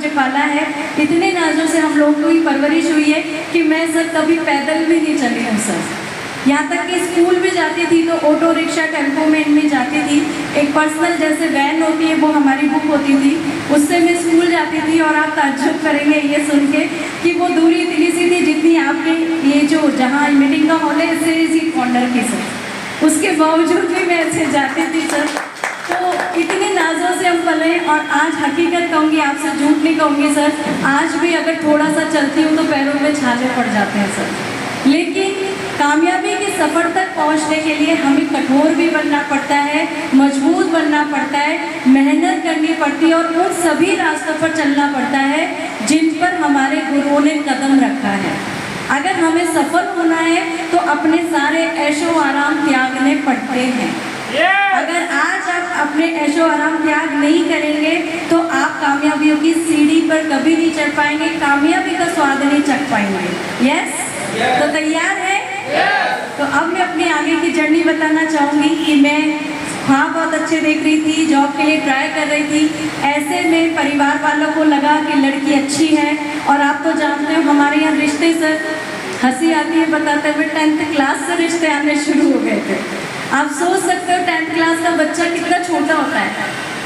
मुझे पाला है, इतने नाजों से हम लोगों की परवरिश हुई है कि मैं सर कभी पैदल भी नहीं चली हूँ सर। यहाँ तक कि स्कूल भी जाती थी तो ऑटो रिक्शा टेम्पो में जाती थी। एक पर्सनल जैसे वैन होती है वो हमारी बुक होती थी, उससे मैं स्कूल जाती थी। और आप ताज्जुब करेंगे ये सुन के कि वो दूरी इतनी सी थी जितनी आपके ये जो जहाँ मीटिंग का हॉल है इससे इसी कॉर्नर की सर, उसके बावजूद भी मैं ऐसे जाती थी सर। तो इतने नाजों से हम पले और आज हकीकत कहूँगी, आपसे झूठ नहीं कहूँगी सर, आज भी अगर थोड़ा सा चलती हूँ तो पैरों में छाले पड़ जाते हैं सर। लेकिन कामयाबी के सफ़र तक पहुंचने के लिए हमें कठोर भी बनना पड़ता है, मजबूत बनना पड़ता है, मेहनत करनी पड़ती है और उन सभी रास्तों पर चलना पड़ता है जिन पर हमारे गुरुओं ने कदम रखा है। अगर हमें सफल होना है तो अपने सारे ऐशो आराम त्यागने पड़ते हैं। अगर आज आप अपने ऐशो आराम त्याग नहीं करेंगे तो आप कामयाबियों की सीढ़ी पर कभी नहीं चढ़ पाएंगे, कामयाबी का स्वाद नहीं चख पाएंगे। यस? तो तैयार है? तो अब मैं अपनी आगे की जर्नी बताना चाहूँगी कि मैं हाँ बहुत अच्छे देख रही थी, जॉब के लिए ट्राई कर रही थी। ऐसे में परिवार वालों को लगा कि लड़की अच्छी है और आप तो जानते हो हमारे यहाँ रिश्ते सर, हंसी आती है बताते हुए, 10th क्लास से रिश्ते आने शुरू हो गए थे। आप सोच सकते हो 10th क्लास का बच्चा कितना छोटा होता है,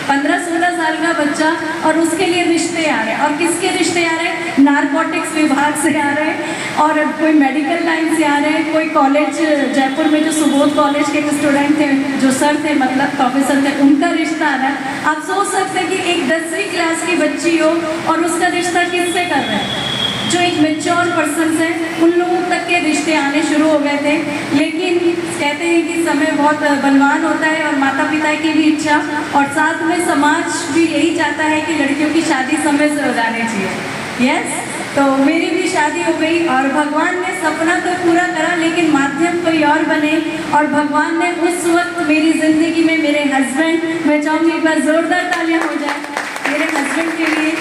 15-16 साल का बच्चा, और उसके लिए रिश्ते आ रहे हैं। और किसके रिश्ते आ रहे हैं? नारकोटिक्स विभाग से आ रहे हैं, और कोई मेडिकल लाइन से आ रहे हैं, कोई कॉलेज जयपुर में जो सुबोध कॉलेज के स्टूडेंट थे, जो सर थे मतलब प्रोफेसर थे, उनका रिश्ता आ रहा है। आप सोच सकते हैं कि एक 10वीं क्लास की बच्ची हो और उसका रिश्ता किससे कर रहे हैं? जो एक मेच्योर पर्सन है उन लोगों तक के रिश्ते आने शुरू हो गए थे। लेकिन कहते हैं कि समय बहुत बलवान होता है और माता पिता की भी इच्छा और साथ में समाज भी यही चाहता है कि लड़कियों की शादी समय से हो जानी चाहिए। यस? तो मेरी भी शादी हो गई और भगवान ने सपना तो पूरा करा लेकिन माध्यम कोई और बने, और भगवान ने उस वक्त मेरी ज़िंदगी में मेरे हस्बैंड, मैं चाहूँगी एक बार ज़ोरदार तालियाँ हो जाए मेरे हस्बैंड के लिए,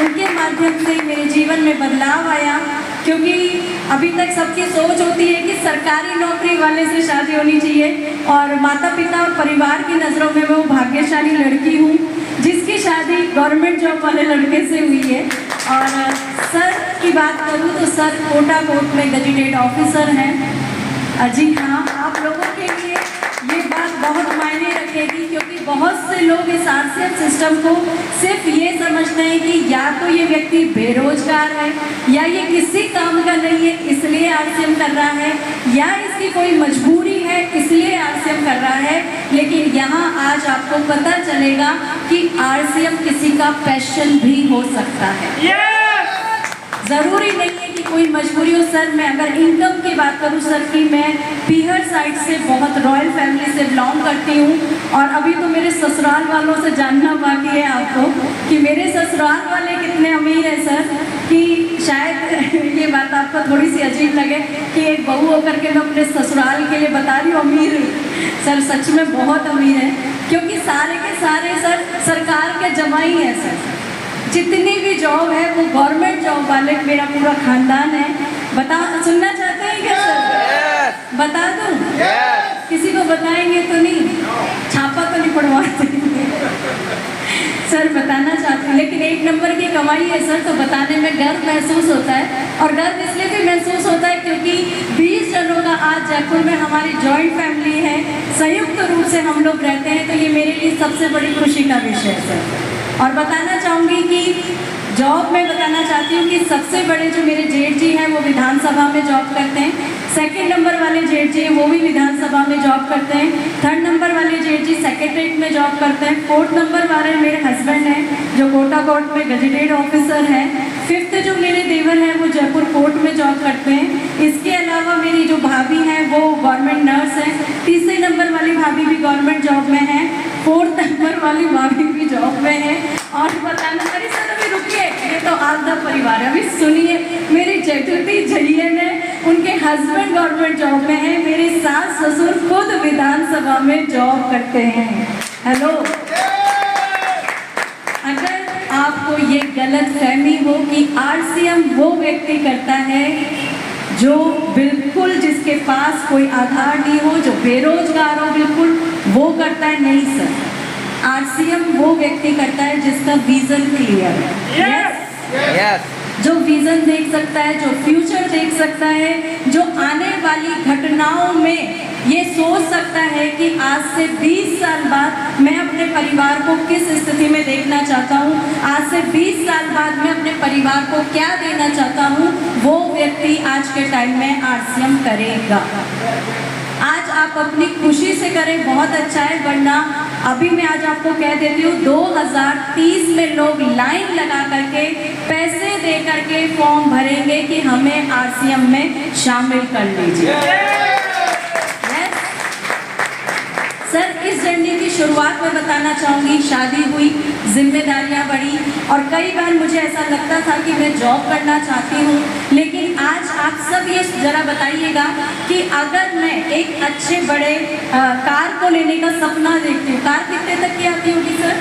उनके माध्यम से मेरे जीवन में बदलाव आया। क्योंकि अभी तक सबकी सोच होती है कि सरकारी नौकरी वाले से शादी होनी चाहिए, और माता पिता और परिवार की नज़रों में मैं वो भाग्यशाली लड़की हूँ जिसकी शादी गवर्नमेंट जॉब वाले लड़के से हुई है। और सर की बात करूँ तो सर कोटा कोर्ट में गजेटेड ऑफिसर हैं। जी हाँ, आप लोगों के लिए ये बात बहुत मायने रखेगी क्योंकि बहुत से लोग इस आरसीएम सिस्टम को सिर्फ ये समझते हैं कि या तो ये व्यक्ति बेरोजगार है या ये किसी काम का नहीं है इसलिए आरसीएम कर रहा है, या इसकी कोई मजबूरी है इसलिए आरसीएम कर रहा है। लेकिन यहाँ आज आपको पता चलेगा कि आरसीएम किसी का पैशन भी हो सकता है। ज़रूरी नहीं है कि कोई मजबूरी हो। सर मैं अगर इनकम की बात करूँ सर की, मैं पीहर साइड से बहुत रॉयल फैमिली से बिलोंग करती हूँ, और अभी तो मेरे ससुराल वालों से जानना बाकी है आपको कि मेरे ससुराल वाले कितने अमीर हैं सर, कि शायद ये बात आपको थोड़ी सी अजीब लगे कि एक बहू होकर के मैं अपने ससुराल के लिए बता रही हूँ अमीर सर, सच में बहुत अमीर है क्योंकि सारे के सारे सर सरकार के जमाई हैं सर। जितनी भी जॉब है वो गवर्नमेंट जॉब वाले, मेरा पूरा खानदान है। सुनना चाहते हैं क्या सर? बता दूं? किसी को बताएंगे तो नहीं? छापा तो नहीं पड़वाते सर बताना चाहते हैं, लेकिन 1 नंबर की कमाई है सर, तो बताने में गर्व महसूस होता है। और गर्व इसलिए भी महसूस होता है क्योंकि 20 जनों का आज जयपुर में हमारी जॉइंट फैमिली है, संयुक्त रूप से हम लोग रहते हैं, तो ये मेरे लिए सबसे बड़ी खुशी का विषय है सर। और बताना चाहूँगी कि जॉब में बताना चाहती हूँ कि सबसे बड़े जो मेरे जेठ जी हैं वो विधानसभा में जॉब करते हैं, 2nd नंबर वाले जेठ जी हैं वो भी विधानसभा में जॉब करते हैं, 3rd नंबर वाले जेठ जी सेक्रेटरीट में जॉब करते हैं, 4th नंबर वाले मेरे हस्बैंड हैं जो कोटा कोर्ट में गजेटेड ऑफिसर हैं, 5th जो मेरे देवर हैं वो जयपुर कोर्ट में जॉब करते हैं। इसके अलावा मेरी जो भाभी हैं वो गवर्नमेंट नर्स हैं, 3 नंबर वाली भाभी भी गवर्नमेंट जॉब में हैं, 4th नंबर वाली भाभी भी जॉब में है। और बताना, अरे सर अभी रुकिए, ये तो आधा परिवार है, अभी सुनिए, मेरी जेठुती जयन है, उनके हस्बैंड गवर्नमेंट जॉब में है, मेरे सास ससुर खुद विधानसभा में जॉब करते हैं। हेलो, अगर आपको ये गलत फहमी हो कि आरसीएम वो व्यक्ति करता है जो बिल्कुल जिसके पास कोई आधार नहीं हो, जो बेरोजगार हो, बिल्कुल वो करता है, नहीं सर, आरसीएम वो व्यक्ति करता है जिसका विजन क्लियर है। जो विजन देख सकता है, जो फ्यूचर देख सकता है, जो आने वाली घटनाओं में ये सोच सकता है कि आज से 20 साल बाद मैं अपने परिवार को किस स्थिति में देखना चाहता हूँ, आज से 20 साल बाद मैं अपने परिवार को क्या देना चाहता हूँ, वो व्यक्ति आज के टाइम में आरसीएम करेगा। आज आप अपनी खुशी से करें, बहुत अच्छा है, वरना अभी मैं आज आपको कह देती हूँ 2030 में लोग लाइन लगा करके पैसे दे करके फॉर्म भरेंगे कि हमें आरसीएम में शामिल कर लीजिए। सर, इस जर्नी की शुरुआत में बताना चाहूँगी, शादी हुई, जिम्मेदारियाँ बढ़ी और कई बार मुझे ऐसा लगता था कि मैं जॉब करना चाहती हूँ, लेकिन आज आप सब ये ज़रा बताइएगा कि अगर मैं एक अच्छे बड़े कार को लेने का सपना देखती हूँ, कार कितने तक की आती होगी सर?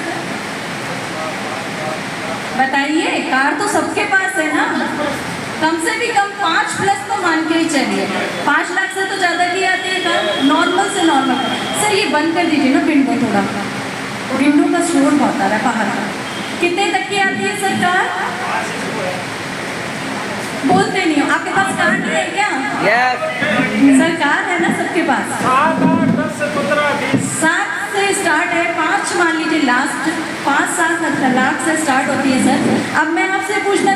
बताइए, कार तो सबके पास है ना, कम से भी कम 5+ तो मान के ही चलिए, 5 लाख से तो ज़्यादा की आती है कार, नॉर्मल से नॉर्मल। सर ये बंद कर दीजिए ना विंडो, थोड़ा विंडो का शोर बहुत आ रहा है बाहर का। कितने तक की आती है सर कार? बोलते नहीं हो, आपके पास कार नहीं है क्या? सर कार है ना सबके पास? 7 से स्टार्ट है, 5 मान लीजिए लास्ट, 5-7 लाख से स्टार्ट होती है सर। अब मैं आपसे पूछना